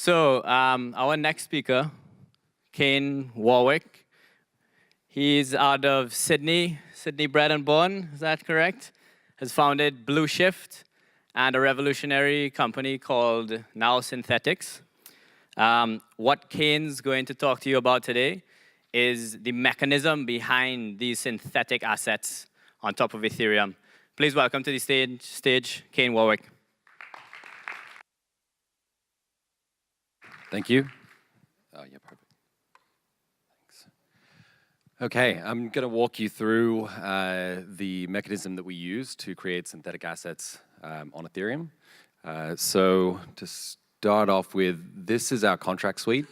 Our next speaker, Kain Warwick, he's out of Sydney bred and born, is that correct? Has founded Blue Shift and a revolutionary company called now Synthetix. What Kain's going to talk to you about today is the mechanism behind these synthetic assets on top of Ethereum. Please welcome to the stage Kain Warwick. Thank you. Oh, yeah, perfect. Thanks. Okay, I'm going to walk you through the mechanism that we use to create synthetic assets on Ethereum. So to start off with, this is our contract suite.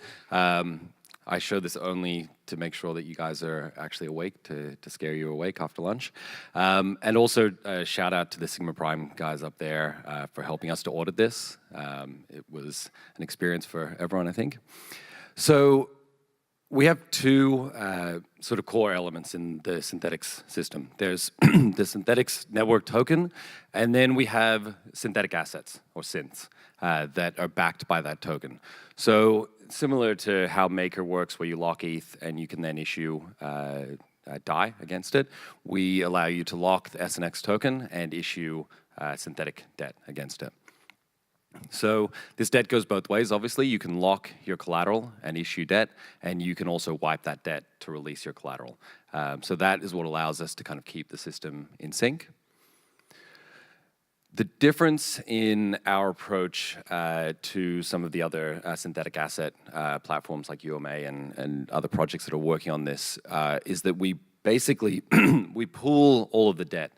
I show this only to make sure that you guys are actually awake, to scare you awake after lunch. And also a shout out to the Sigma Prime guys up there for helping us to audit this. It was an experience for everyone, I think. So we have two sort of core elements in the Synthetix system. There's the Synthetix network token, and then we have synthetic assets, or synths, that are backed by that token. So similar to how Maker works, where you lock ETH and you can then issue DAI against it, we allow you to lock the SNX token and issue synthetic debt against it. So this debt goes both ways, obviously. You can lock your collateral and issue debt, and you can also wipe that debt to release your collateral. So that is what allows us to kind of keep the system in sync. The difference in our approach to some of the other synthetic asset platforms like UMA and other projects that are working on this is that we basically we pool all of the debt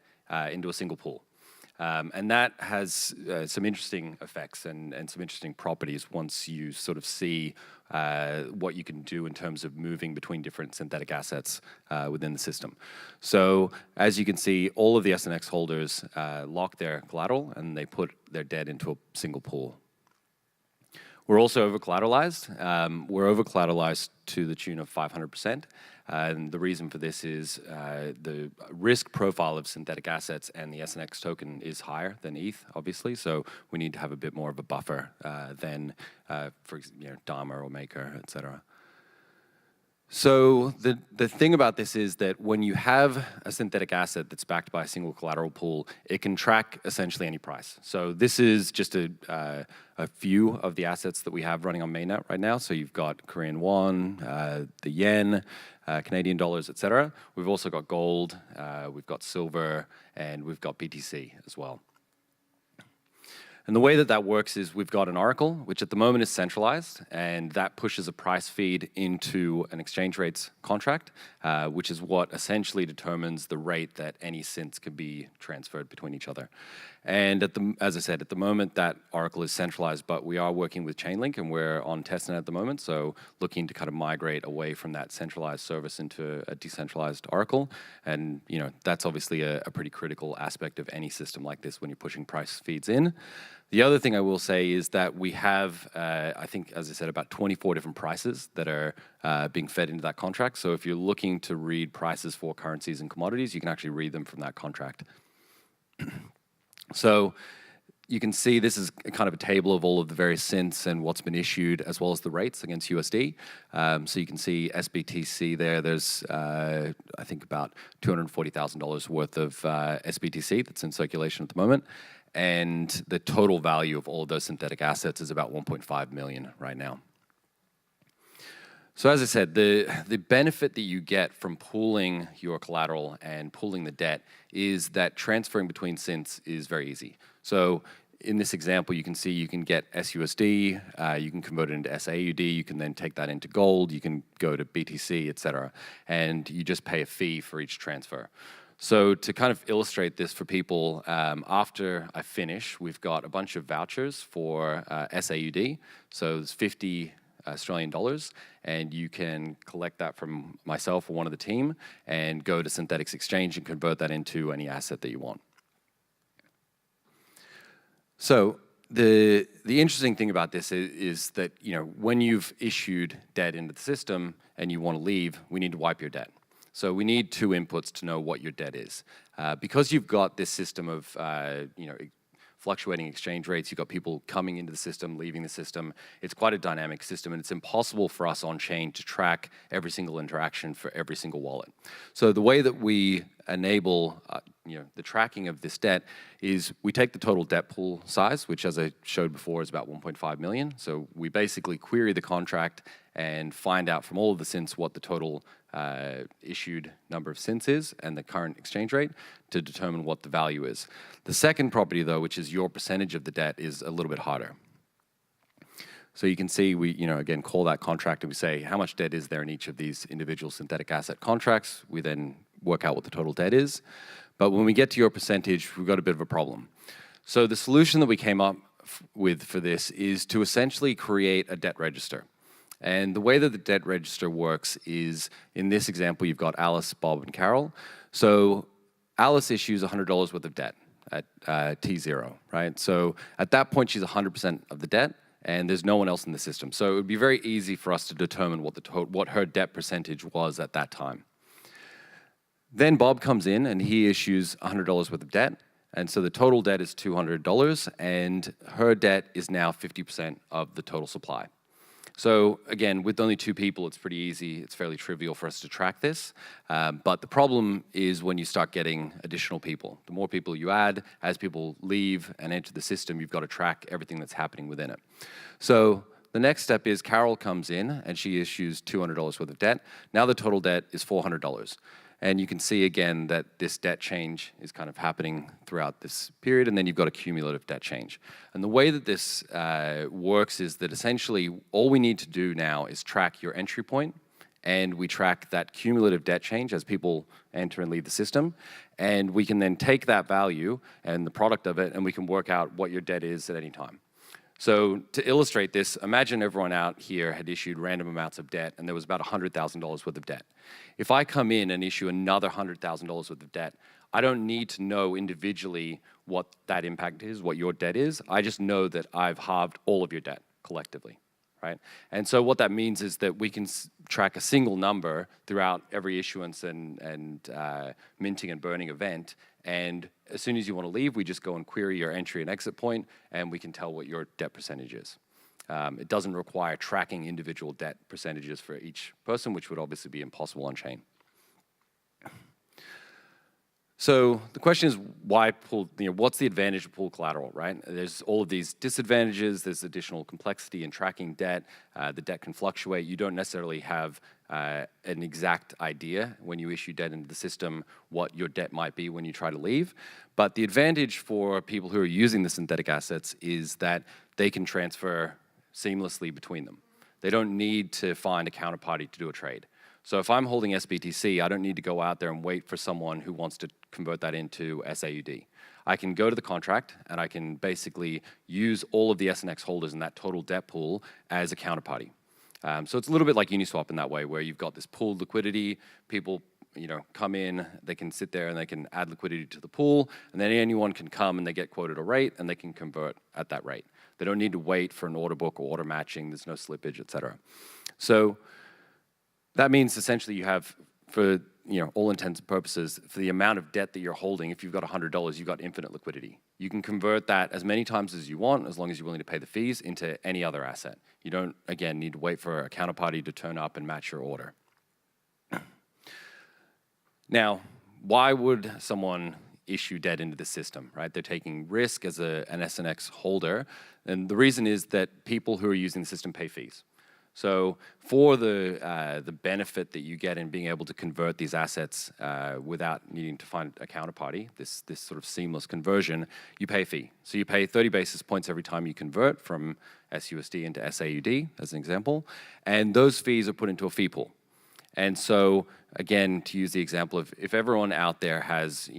into a single pool. And that has some interesting effects and some interesting properties once you sort of see what you can do in terms of moving between different synthetic assets within the system. So as you can see, all of the SNX holders lock their collateral and they put their debt into a single pool. We're also over-collateralized. We're over-collateralized to the tune of 500%. And the reason for this is the risk profile of synthetic assets and the SNX token is higher than ETH, obviously. So we need to have a bit more of a buffer than, for example, Dharma or Maker, et cetera. So the thing about this is that when you have a synthetic asset that's backed by a single collateral pool, it can track essentially any price. So this is just a few of the assets that we have running on mainnet right now. So you've got Korean won, the yen, Canadian dollars, et cetera. We've also got gold, we've got silver, and we've got BTC as well. And the way that that works is we've got an oracle, which at the moment is centralized, and that pushes a price feed into an exchange rates contract, which is what essentially determines the rate that any synths can be transferred between each other. And as I said, at the moment, that oracle is centralized, but we are working with Chainlink, and we're on testnet at the moment, so looking to kind of migrate away from that centralized service into a decentralized oracle. And that's obviously a pretty critical aspect of any system like this when you're pushing price feeds in. The other thing I will say is that we have, I think, as I said, about 24 different prices that are being fed into that contract. So if you're looking to read prices for currencies and commodities, you can actually read them from that contract. So you can see this is kind of a table of all of the various synths and what's been issued, as well as the rates against USD. So you can see SBTC there. There's, I think, about $240,000 worth of SBTC that's in circulation at the moment. And the total value of all of those synthetic assets is about 1.5 million right now. So as I said, the benefit that you get from pooling your collateral and pooling the debt is that transferring between synths is very easy. So in this example, you can see you can get SUSD, you can convert it into SAUD, you can then take that into gold, you can go to BTC, et cetera, and you just pay a fee for each transfer. So to kind of illustrate this for people, after I finish, we've got a bunch of vouchers for SAUD. So there's 50 Australian dollars, and you can collect that from myself or one of the team and go to Synthetix Exchange and convert that into any asset that you want. So the interesting thing about this is that when you've issued debt into the system and you want to leave, we need to wipe your debt. So we need two inputs to know what your debt is. Because you've got this system of fluctuating exchange rates. You've got people coming into the system, leaving the system. It's quite a dynamic system, and it's impossible for us on-chain to track every single interaction for every single wallet. So the way that we enable the tracking of this debt is we take the total debt pool size, which, as I showed before, is about 1.5 million. So we basically query the contract and find out from all of the synths what the total issued number of synths is and the current exchange rate to determine what the value is. The second property, though, which is your percentage of the debt, is a little bit harder. So you can see we, again, call that contract and we say how much debt is there in each of these individual synthetic asset contracts. We then work out what the total debt is. But when we get to your percentage, we've got a bit of a problem. So the solution that we came up with for this is to essentially create a debt register. And the way that the debt register works is, in this example, you've got Alice, Bob, and Carol. So Alice issues $100 worth of debt at T0, right? So at that point, she's 100% of the debt, and there's no one else in the system. So it would be very easy for us to determine what her debt percentage was at that time. Then Bob comes in, and he issues $100 worth of debt, and so the total debt is $200, and her debt is now 50% of the total supply. So again, with only 2 people, it's pretty easy. It's fairly trivial for us to track this. But the problem is when you start getting additional people. The more people you add, as people leave and enter the system, you've got to track everything that's happening within it. So the next step is Carol comes in and she issues $200 worth of debt. Now the total debt is $400. And you can see again that this debt change is kind of happening throughout this period, and then you've got a cumulative debt change. And the way that this works is that essentially all we need to do now is track your entry point, and we track that cumulative debt change as people enter and leave the system, and we can then take that value and the product of it, and we can work out what your debt is at any time. So to illustrate this, imagine everyone out here had issued random amounts of debt and there was about $100,000 worth of debt. If I come in and issue another $100,000 worth of debt, I don't need to know individually what that impact is, what your debt is. I just know that I've halved all of your debt collectively, right? And so what that means is that we can track a single number throughout every issuance and minting and burning event. And as soon as you want to leave, we just go and query your entry and exit point, and we can tell what your debt percentage is. It doesn't require tracking individual debt percentages for each person, which would obviously be impossible on chain. So the question is, why pool? What's the advantage of pool collateral, right? There's all of these disadvantages. There's additional complexity in tracking debt. The debt can fluctuate. You don't necessarily have an exact idea when you issue debt into the system what your debt might be when you try to leave. But the advantage for people who are using the synthetic assets is that they can transfer seamlessly between them. They don't need to find a counterparty to do a trade. So if I'm holding SBTC, I don't need to go out there and wait for someone who wants to convert that into SAUD. I can go to the contract and I can basically use all of the SNX holders in that total debt pool as a counterparty. So it's a little bit like Uniswap in that way, where you've got this pooled liquidity. People come in, they can sit there and they can add liquidity to the pool, and then anyone can come and they get quoted a rate and they can convert at that rate. They don't need to wait for an order book or order matching. There's no slippage, et cetera. So that means essentially you have, for all intents and purposes, for the amount of debt that you're holding, if you've got $100, you've got infinite liquidity. You can convert that as many times as you want, as long as you're willing to pay the fees, into any other asset. You don't, again, need to wait for a counterparty to turn up and match your order. Now, why would someone issue debt into the system, right? They're taking risk as an SNX holder, and the reason is that people who are using the system pay fees. So for the benefit that you get in being able to convert these assets without needing to find a counterparty, this sort of seamless conversion, you pay a fee. So you pay 30 basis points every time you convert from SUSD into SAUD, as an example, and those fees are put into a fee pool. And so, again, to use the example of if everyone out there has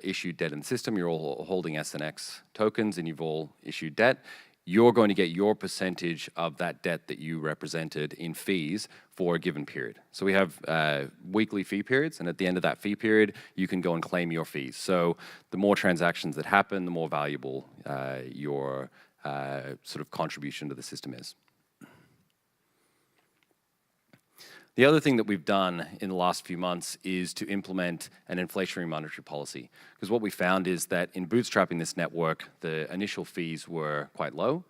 issued debt in the system, you're all holding SNX tokens and you've all issued debt, you're going to get your percentage of that debt that you represented in fees for a given period. So we have weekly fee periods, and at the end of that fee period, you can go and claim your fees. So the more transactions that happen, the more valuable your sort of contribution to the system is. The other thing that we've done in the last few months is to implement an inflationary monetary policy. Because what we found is that in bootstrapping this network, the initial fees were quite low.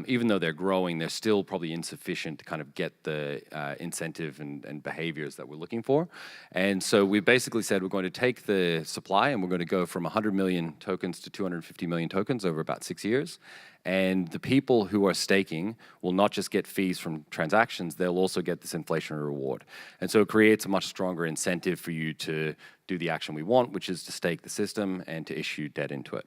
Even though they're growing, they're still probably insufficient to kind of get the incentive and behaviors that we're looking for. And so we basically said we're going to take the supply and we're going to go from 100 million tokens to 250 million tokens over about 6 years. And the people who are staking will not just get fees from transactions, they'll also get this inflationary reward. And so it creates a much stronger incentive for you to do the action we want, which is to stake the system and to issue debt into it.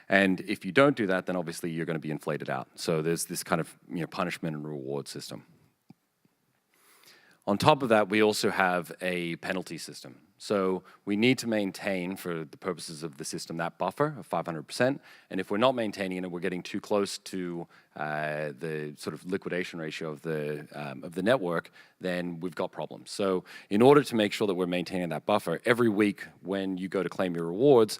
And if you don't do that, then obviously you're going to be inflated out. So there's this kind of punishment and reward system. On top of that, we also have a penalty system. So we need to maintain, for the purposes of the system, that buffer of 500%. And if we're not maintaining it, we're getting too close to the sort of liquidation ratio of the network, then we've got problems. So in order to make sure that we're maintaining that buffer, every week when you go to claim your rewards,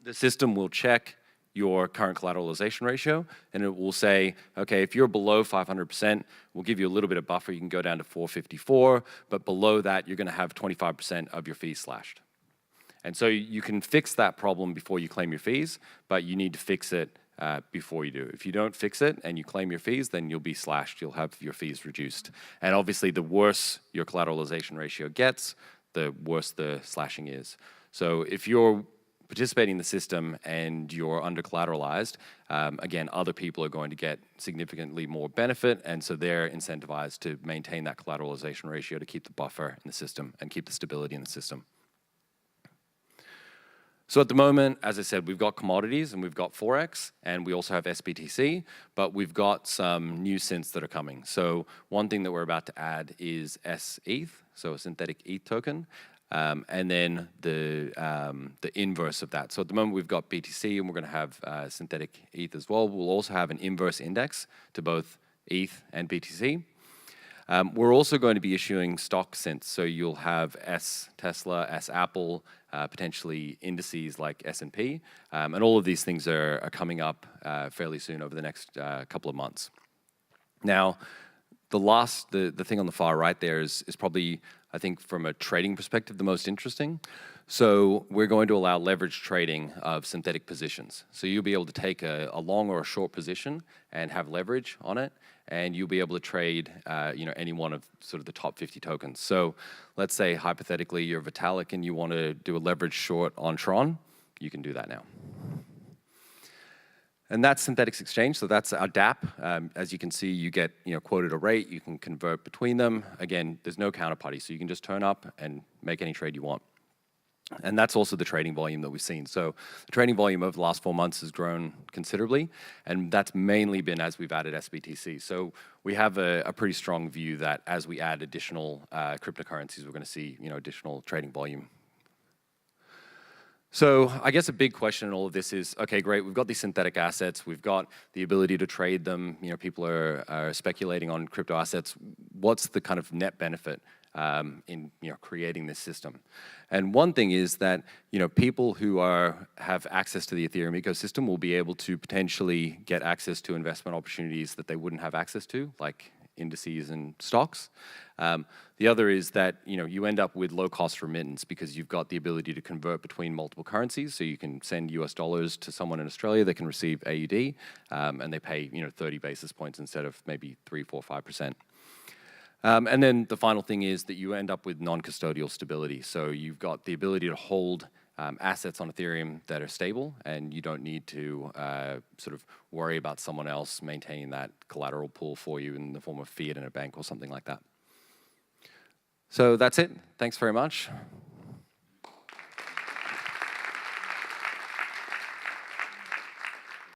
the system will check your current collateralization ratio, and it will say, okay, if you're below 500%, we'll give you a little bit of buffer. You can go down to 454, but below that, you're going to have 25% of your fees slashed. And so you can fix that problem before you claim your fees, but you need to fix it before you do. If you don't fix it and you claim your fees, then you'll be slashed. You'll have your fees reduced. And obviously, the worse your collateralization ratio gets, the worse the slashing is. So if you're participating in the system and you're under-collateralized, again, other people are going to get significantly more benefit, and so they're incentivized to maintain that collateralization ratio to keep the buffer in the system and keep the stability in the system. So at the moment, as I said, we've got commodities and we've got Forex, and we also have SBTC, but we've got some new synths that are coming. So one thing that we're about to add is SETH, so a synthetic ETH token. And then the inverse of that. So at the moment we've got BTC and we're going to have synthetic ETH as well. We'll also have an inverse index to both ETH and BTC. We're also going to be issuing stock synths. So you'll have S Tesla, S Apple, potentially indices like S&P. And all of these things are coming up fairly soon over the next couple of months. Now, the thing on the far right there is probably, I think, from a trading perspective, the most interesting. So we're going to allow leverage trading of synthetic positions. So you'll be able to take a long or a short position and have leverage on it, and you'll be able to trade any one of sort of the top 50 tokens. So let's say, hypothetically, you're Vitalik and you want to do a leverage short on Tron, you can do that now. And that's Synthetix Exchange, so that's our DApp. As you can see, you get quoted a rate, you can convert between them. Again, there's no counterparty, so you can just turn up and make any trade you want. And that's also the trading volume that we've seen. So the trading volume over the last 4 months has grown considerably, and that's mainly been as we've added SBTC. So we have a pretty strong view that as we add additional cryptocurrencies, we're going to see additional trading volume. So I guess a big question in all of this is, okay, great, we've got these synthetic assets, we've got the ability to trade them, people are speculating on crypto assets. What's the kind of net benefit in creating this system? And one thing is that people who have access to the Ethereum ecosystem will be able to potentially get access to investment opportunities that they wouldn't have access to, like indices and stocks. The other is that you end up with low-cost remittance because you've got the ability to convert between multiple currencies. So you can send US dollars to someone in Australia, they can receive AUD, and they pay 30 basis points instead of maybe 3, 4, 5%. And then the final thing is that you end up with non-custodial stability. So you've got the ability to hold assets on Ethereum that are stable, and you don't need to sort of worry about someone else maintaining that collateral pool for you in the form of fiat in a bank or something like that. So that's it. Thanks very much.